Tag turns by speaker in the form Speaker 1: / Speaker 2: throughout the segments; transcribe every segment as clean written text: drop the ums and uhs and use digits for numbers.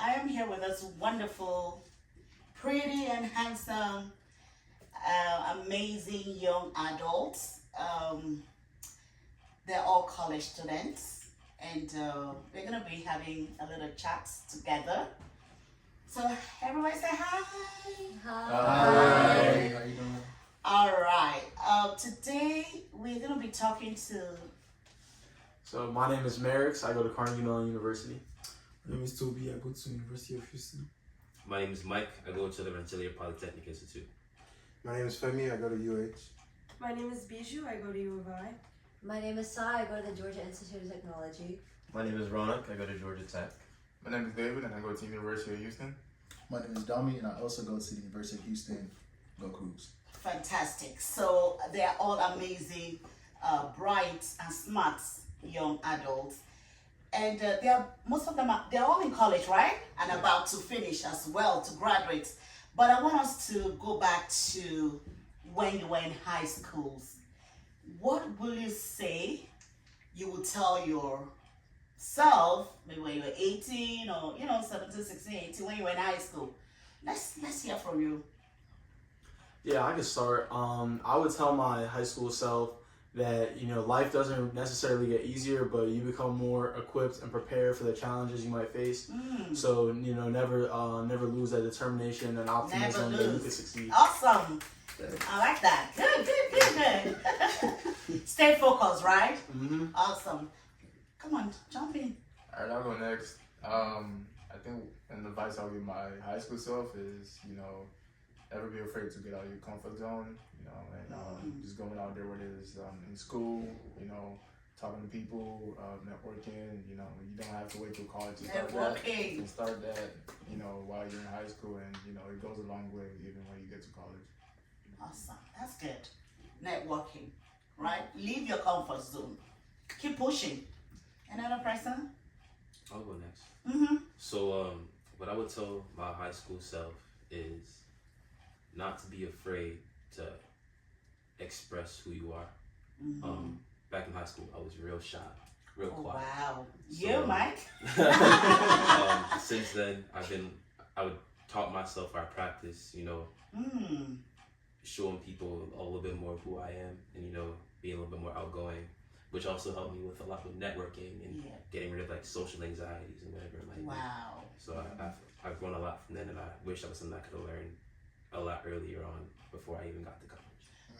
Speaker 1: I am here with this wonderful, pretty and handsome, amazing young adults. They're all college students, and we're gonna be having a little chat together. So everybody say hi.
Speaker 2: Hi.
Speaker 3: How you doing?
Speaker 1: All right. Today we're gonna be talking to.
Speaker 2: So my name is Merrick. I go to Carnegie Mellon University.
Speaker 3: My name is Toby. I go to University of Houston.
Speaker 4: My name is Mike. I go to the Rensselaer Polytechnic Institute.
Speaker 5: My name is Femi. I go to UH.
Speaker 6: My name is Bijou. I go to U of I.
Speaker 7: My name is Sai. I go to the Georgia Institute of Technology.
Speaker 8: My name is Ronak. I go to Georgia Tech.
Speaker 9: My name is David, and I go to University of Houston.
Speaker 10: My name is Dami, and I also go to the University of Houston. Go Cougs.
Speaker 1: Fantastic. So they're all amazing, bright and smart young adults, and most of them they're all in college, right? And about to finish as well to graduate. But I want us to go back to when you were in high schools. What will you say you would tell yourself maybe when you were 18 or 17, 16, 18 when you were in high school? Let's hear from you.
Speaker 2: Yeah, I can start. I would tell my high school self that life doesn't necessarily get easier, but you become more equipped and prepared for the challenges you might face. So never lose that determination and optimism that you can succeed.
Speaker 1: Awesome. I like that. Good. Stay focused, right?
Speaker 2: Mm-hmm.
Speaker 1: Awesome. Come on, jump in.
Speaker 9: All right, I'll go next. I think an advice I'll give my high school self is, never be afraid to get out of your comfort zone, and just going out there, whether it's in school, talking to people, networking, you don't have to wait till college to start that. You can start that, while you're in high school, and, it goes a long way even when you get to college.
Speaker 1: Awesome. That's good. Networking, right? Leave your comfort zone. Keep pushing. Another person?
Speaker 4: I'll go next.
Speaker 1: Mm-hmm.
Speaker 4: So, what I would tell my high school self is not to be afraid to express who you are.
Speaker 1: Mm-hmm.
Speaker 4: Back in high school, I was real shy, real quiet.
Speaker 1: Wow.
Speaker 4: So,
Speaker 1: You, Mike?
Speaker 4: Since then, I would taught myself our practice, showing people a little bit more of who I am, and being a little bit more outgoing, which also helped me with a lot with networking and getting rid of like social anxieties and whatever it might be.
Speaker 1: Wow.
Speaker 4: So I've grown a lot from then, and I wish that was something I could have learned a lot earlier on before I even got to college.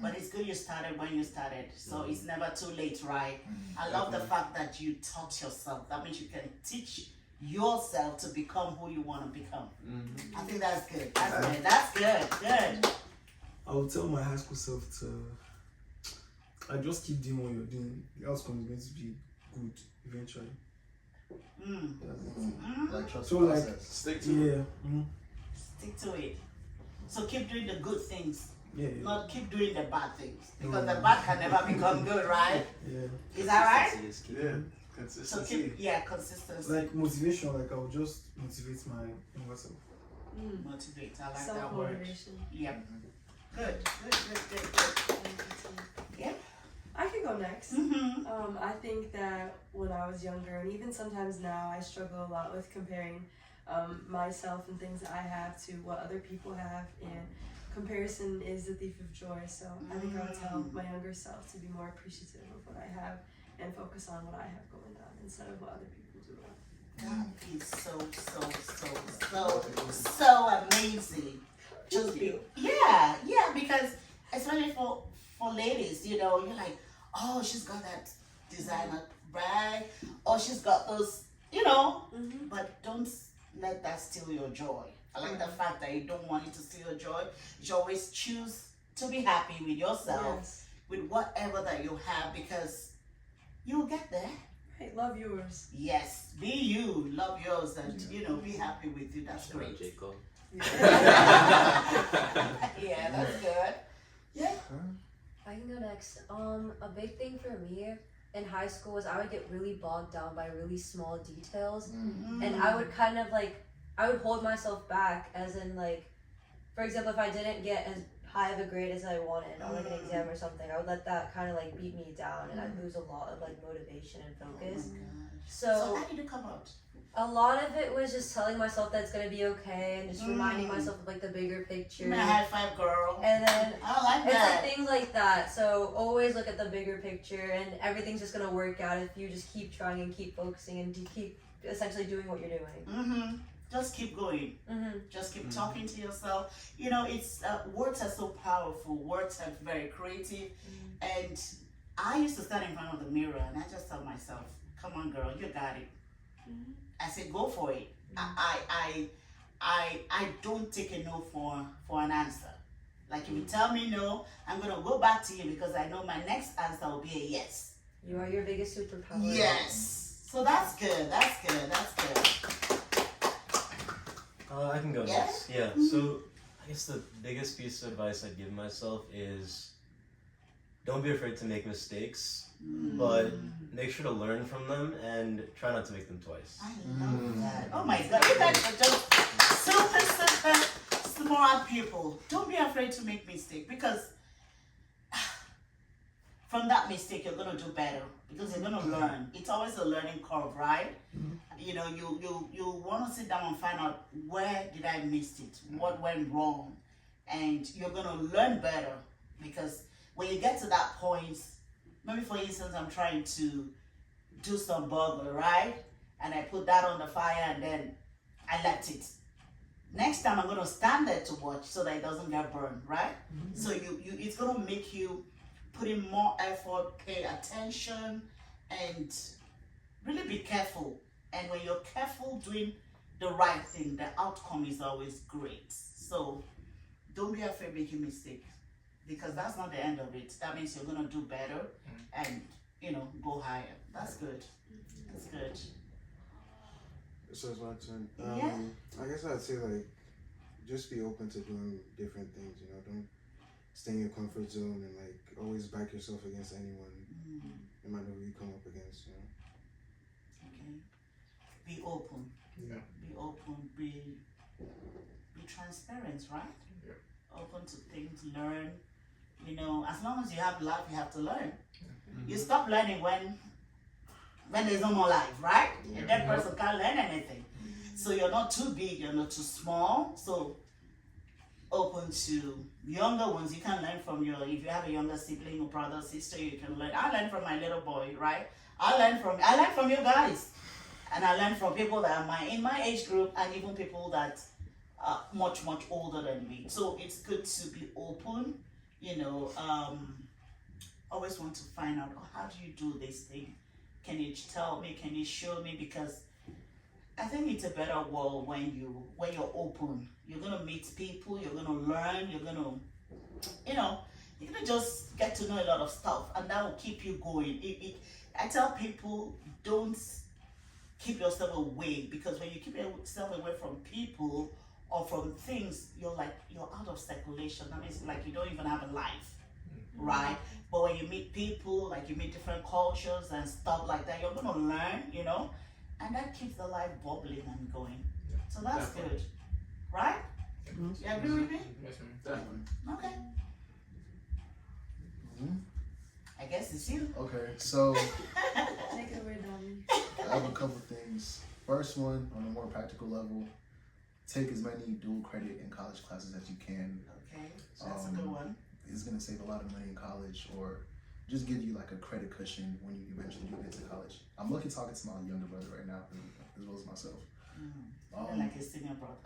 Speaker 1: But it's good you started when you started, so it's never too late, right? I love the fact that you taught yourself. That means you can teach yourself to become who you want to become. I think that's good. That's good. Good.
Speaker 3: I would tell my high school self to just keep doing what you're doing. The outcome is going to be good eventually.
Speaker 10: Like trust
Speaker 3: So
Speaker 10: the
Speaker 3: like
Speaker 10: process.
Speaker 8: Stick to it.
Speaker 1: Stick to it. So keep doing the good things.
Speaker 3: Yeah.
Speaker 1: Not keep doing the bad things. Because the bad can never become good, right?
Speaker 3: Yeah.
Speaker 1: Is that right?
Speaker 4: Consistency is key.
Speaker 8: Yeah.
Speaker 1: So
Speaker 8: Consistency.
Speaker 1: keep, consistency.
Speaker 3: Like motivation, like I would just motivate my younger self.
Speaker 1: Motivate. I like that word.
Speaker 6: Self-motivation.
Speaker 1: Yep. Good. Yeah.
Speaker 6: I can go next.
Speaker 1: Mm-hmm.
Speaker 6: I think that when I was younger, and even sometimes now, I struggle a lot with comparing myself and things that I have to what other people have, and comparison is the thief of joy. So I think I would tell my younger self to be more appreciative of what I have and focus on what I have going on instead of what other people do.
Speaker 1: That is so amazing. Just be because especially for ladies, you're like, oh, she's got that designer bag, or she's got those, but don't let that steal your joy. I like the fact that you don't want it to steal your joy. You always choose to be happy with yourself, with whatever that you have, because you'll get there.
Speaker 6: Right, love yours.
Speaker 1: Yes, be you, love yours, and be happy with you. That's
Speaker 4: Shout out
Speaker 1: great.
Speaker 4: J. Cole.
Speaker 1: Yeah, that's good. Yeah.
Speaker 7: I can go next. A big thing for me in high school was I would get really bogged down by really small details, and I would kind of I would hold myself back, as in for example, if I didn't get as high of a grade as I wanted on an exam or something, I would let that kind of beat me down, and I'd lose a lot of motivation and focus.
Speaker 1: So how did you come out?
Speaker 7: A lot of it was just telling myself that it's gonna be okay and just reminding myself of like the bigger picture.
Speaker 1: Give me a high five, girl.
Speaker 7: And then
Speaker 1: I like
Speaker 7: it's
Speaker 1: that.
Speaker 7: like things like that. So always look at the bigger picture, and everything's just gonna work out if you just keep trying and keep focusing and keep essentially doing what you're doing.
Speaker 1: Just keep going. Just keep talking to yourself. You know, it's words are so powerful. Words are very creative, and I used to stand in front of the mirror and I just tell myself, "Come on, girl, you got it." I said, "Go for it." I don't take a no for an answer. Like if you tell me no, I'm gonna go back to you because I know my next answer will be a yes.
Speaker 7: You are your biggest superpower.
Speaker 1: Yes. So that's good. That's good. That's good.
Speaker 8: I can go
Speaker 1: Yeah?
Speaker 8: next. Yeah. So I guess the biggest piece of advice I'd give myself is don't be afraid to make mistakes, but make sure to learn from them and try not to make them twice.
Speaker 1: I love that. Oh my God, you guys are just super smart people. Don't be afraid to make mistakes because from that mistake you're gonna do better because you're gonna learn. It's always a learning curve, right? You know, you want to sit down and find out where did I miss it, what went wrong, and you're gonna learn better because when you get to that point, maybe for instance, I'm trying to do some burger, right? And I put that on the fire and then I left it. Next time I'm gonna stand there to watch so that it doesn't get burned, right? So you it's gonna make you put in more effort, pay attention, and really be careful. And when you're careful doing the right thing, the outcome is always great. So don't be afraid making mistakes because that's not the end of it. That means you're gonna do better and go higher. That's good. That's good.
Speaker 5: So it's my turn.
Speaker 1: Yeah.
Speaker 5: I guess I'd say like, just be open to doing different things. You know, don't stay in your comfort zone and like always back yourself against anyone, no matter who you come up against. You know.
Speaker 1: Okay. Be open.
Speaker 9: Yeah.
Speaker 1: Be open. Be transparent, right?
Speaker 9: Yeah.
Speaker 1: Open to things. Learn. You know, as long as you have life, you have to learn. You stop learning when there's no more life, right? A dead person can't learn anything. So you're not too big, you're not too small. So open to younger ones. You can learn from if you have a younger sibling or brother, sister, you can learn. I learned from my little boy, right? I learned from you guys. And I learned from people that are in my age group and even people that are much, much older than me. So it's good to be open, always want to find out, how do you do this thing? Can you tell me? Can you show me? Because I think it's a better world when you're open. You're gonna meet people. You're gonna learn. You're gonna just get to know a lot of stuff, and that will keep you going. I tell people, don't keep yourself away, because when you keep yourself away from people or from things, you're out of circulation. That means like you don't even have a life, right? But when you meet people, like you meet different cultures and stuff like that, you're gonna learn, and that keeps the life bubbling and going. So that's good, right? You agree with me?
Speaker 9: Yes, ma'am. Definitely.
Speaker 1: Okay. I guess it's you.
Speaker 10: Okay, so
Speaker 6: Take it away, Dominic.
Speaker 10: I have a couple things. First one, on a more practical level, take as many dual credit and college classes as you can.
Speaker 1: Okay, so that's a good one.
Speaker 10: It's gonna save a lot of money in college, or just give you like a credit cushion when you eventually do get to college. I'm lucky talking to my younger brother right now, as well as myself.
Speaker 1: Like his senior brother.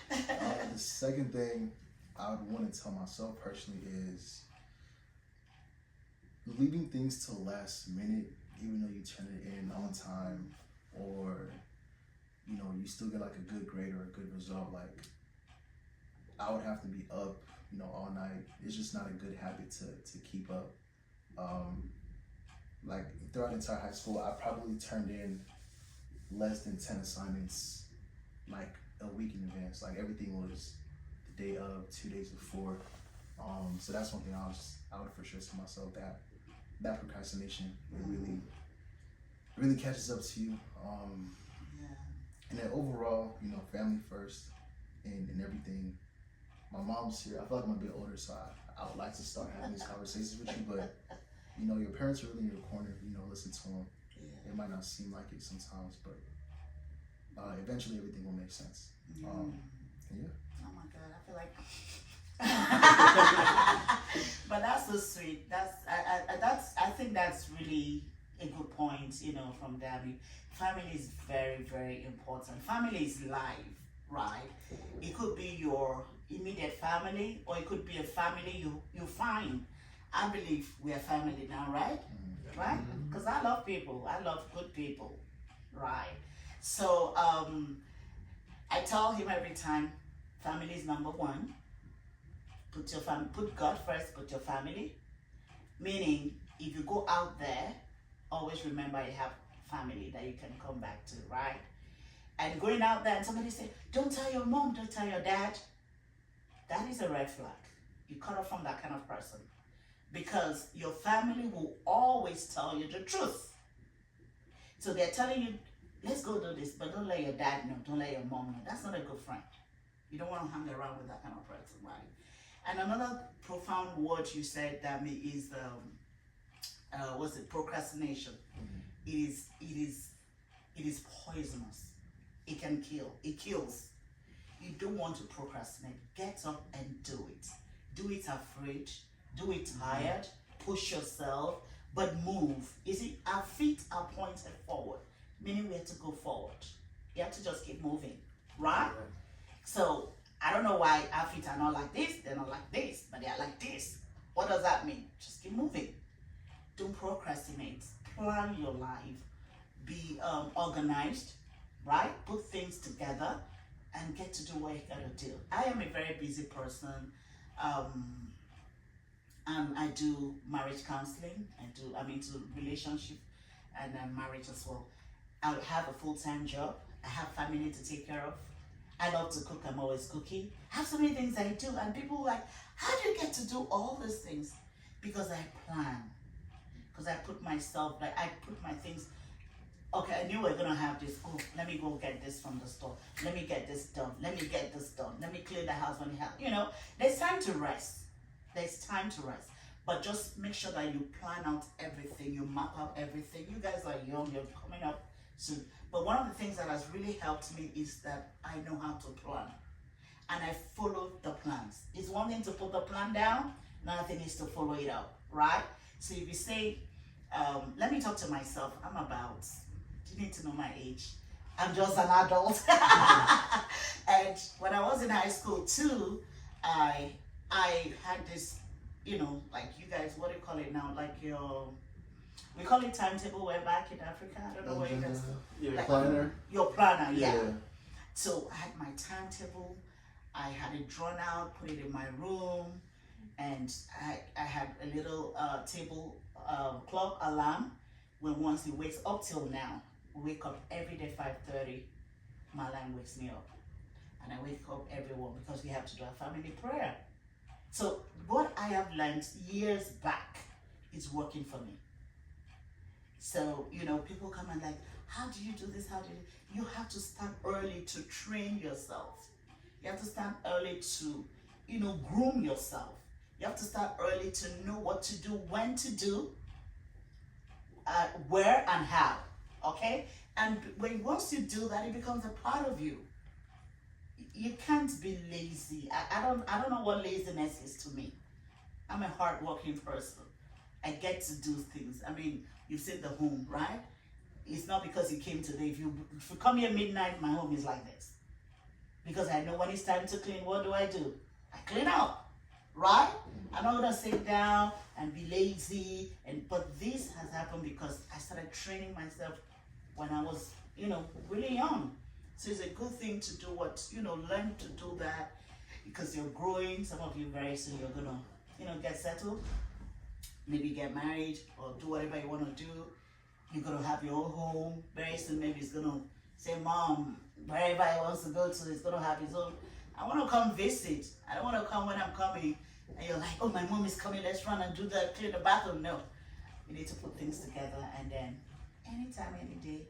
Speaker 10: The second thing I would want to tell myself personally is leaving things to the last minute, even though you turn it in on time, or you still get like a good grade or a good result. Like I would have to be up, all night. It's just not a good habit to keep up. Like throughout the entire high school, I probably turned in less than 10 assignments like a week in advance. Like everything was the day of, 2 days before. So that's one thing I would for sure tell myself, that procrastination really catches up to you. And then overall, family first and everything. My mom's here. I feel like I'm a bit older, so I would like to start having these conversations with you, but your parents are really in your corner. Listen to them. It might not seem like it sometimes, but eventually everything will make sense. Yeah.
Speaker 1: Oh my God, I feel like. But that's so sweet. I think that's really a good point, from Debbie. Family is very, very important. Family is life, right? It could be your immediate family, or it could be a family you find. I believe we are family now, right? Right? Because I love people. I love good people, right? So I tell him every time, family is number one. Put God first, put your family. Meaning, if you go out there, always remember you have family that you can come back to, right? And going out there and somebody say, don't tell your mom, don't tell your dad, that is a red flag. You cut off from that kind of person. Because your family will always tell you the truth. So they're telling you, let's go do this, but don't let your dad know, don't let your mom know. That's not a good friend. You don't want to hang around with that kind of person, right? And another profound word you said, Dami, is procrastination. It is poisonous. It can kill. It kills. You don't want to procrastinate. Get up and do it. Do it afraid. Do it tired. Push yourself, but move. You see, our feet are pointed forward, meaning we have to go forward. You have to just keep moving, right? So I don't know why our feet are not like this, they're not like this, but they are like this. What does that mean? Just keep moving. Don't procrastinate. Plan your life. Be organized, right? Put things together and get to do what you gotta do. I am a very busy person. I do marriage counseling. I'm into relationship and marriage as well. I have a full-time job. I have family to take care of. I love to cook. I'm always cooking. I have so many things I do, and people are like, how do you get to do all these things? Because I plan. Because I put my things. Okay, I knew we are gonna have this. Oh, let me go get this from the store. Let me get this done. Let me get this done. Let me clean the house when you have. There's time to rest. There's time to rest. But just make sure that you plan out everything. You map out everything. You guys are young. You're coming up soon. But one of the things that has really helped me is that I know how to plan. And I follow the plans. It's one thing to put the plan down. Another thing is to follow it out, right? So if you say, let me talk to myself. You need to know my age. I'm just an adult. And when I was in high school too, I had this, like you guys, what do you call it now? Like we call it timetable. We're back in Africa. I don't know where you guys.
Speaker 2: Your planner.
Speaker 1: Your planner, yeah. So I had my timetable. I had it drawn out, put it in my room, and I had a little table clock alarm. When once it wakes up till now, we wake up every day 5:30. My alarm wakes me up, and I wake up everyone because we have to do a family prayer. So what I have learned years back is working for me. So, people come and like, how do you do this? You have to start early to train yourself. You have to start early to, groom yourself. You have to start early to know what to do, when to do, where and how, okay? And once you do that, it becomes a part of you. You can't be lazy. I don't know what laziness is to me. I'm a hardworking person. I get to do things. I mean, you've seen the home, right? It's not because you came today. If you come here midnight, my home is like this. Because I know when it's time to clean, what do? I clean up, right? I'm not gonna sit down and be lazy. But this has happened because I started training myself when I was, really young. So it's a good thing to do learn to do that because you're growing. Some of you very soon you're gonna, get settled. Maybe get married or do whatever you want to do. You're gonna have your own home. Very soon maybe it's gonna say, Mom, wherever he wants to go to, he's gonna have his own. I wanna come visit. I don't wanna come when I'm coming and you're like, oh, my mom is coming, let's run and do clean the bathroom. No. You need to put things together and then anytime, any day,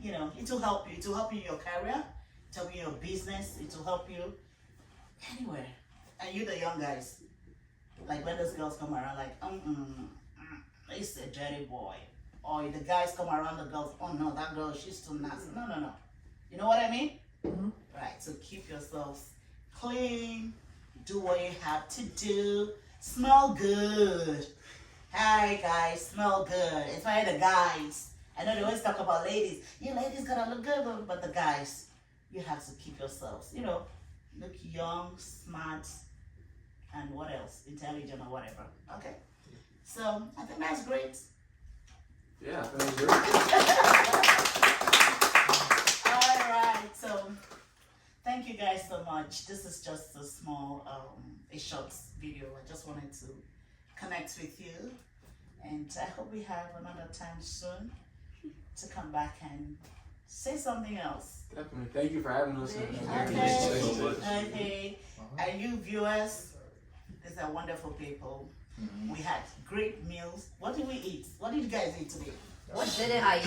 Speaker 1: it will help you. It will help you in your career, it will help you in your business, it will help you anywhere. And you the young guys, like when those girls come around like, it's a dirty boy. or the guys come around the girls, oh no, that girl, she's too nasty. No, no, no. You know what I mean? Right, so keep yourselves clean, do what you have to do, smell good. Hi guys, smell good. Especially the guys. I know they always talk about ladies. You ladies gotta look good, but the guys, you have to keep yourselves, you know, look young, smart, and what else? Intelligent or whatever. Okay. So I think that's great.
Speaker 2: Yeah, that was great.
Speaker 1: All right. So thank you guys so much. This is just a small, a short video. I just wanted to connect with you, and I hope we have another time soon to come back and say something else.
Speaker 2: Definitely. Thank you for having us.
Speaker 1: Okay.
Speaker 4: so much.
Speaker 1: Okay. And you viewers, these are wonderful people. We had great meals. What did we eat? What did you guys eat today?
Speaker 7: What didn't I eat?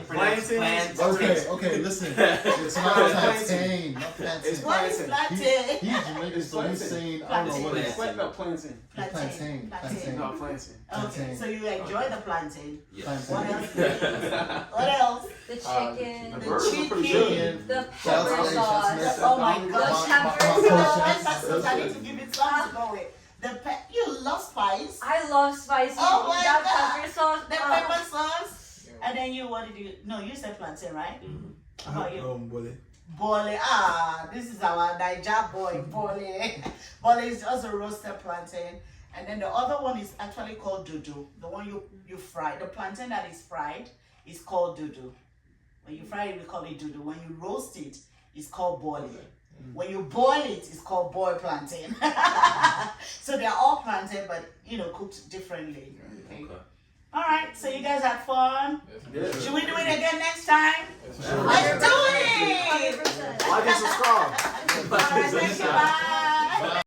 Speaker 4: Plantain.
Speaker 10: Okay, listen. It's not plantain, not plantain.
Speaker 2: It's
Speaker 1: What is
Speaker 2: plantain.
Speaker 1: plantain?
Speaker 10: He's Jamaican, so he's saying, I don't know what it's
Speaker 2: No, plantain.
Speaker 10: plantain.
Speaker 2: No, plantain.
Speaker 1: Okay, so you enjoy the plantain.
Speaker 4: Yes.
Speaker 1: What else? What else?
Speaker 7: The chicken,
Speaker 2: The
Speaker 1: The
Speaker 2: burgers were pretty
Speaker 1: chicken.
Speaker 2: good.
Speaker 7: the
Speaker 10: Shouts
Speaker 7: pepper
Speaker 10: to
Speaker 7: sauce.
Speaker 1: Oh my
Speaker 7: The
Speaker 1: gosh.
Speaker 7: pepper sauce.
Speaker 1: I need to give it something to go with. You love spice.
Speaker 7: I love spicy.
Speaker 1: Oh my
Speaker 7: that
Speaker 1: God.
Speaker 7: pepper sauce.
Speaker 1: The pepper sauce. And then you, what did you? No, you said plantain, right? How about you?
Speaker 3: Bole.
Speaker 1: Bole. Ah, this is our Naija boy. Bole. Bole is also roasted plantain. And then the other one is actually called dudu. The one you fry. The plantain that is fried is called dudu. When you fry it, we call it dudu. When you roast it, it's called bole. When you boil it, it's called boiled plantain. So they're all plantain, but you know, cooked differently. Okay. All right. So you guys had fun.
Speaker 2: Yeah.
Speaker 1: Should we do it again next time?
Speaker 2: Yeah.
Speaker 1: Let's do it.
Speaker 7: 100%.
Speaker 2: Like and subscribe.
Speaker 1: All right. Thank you. Bye.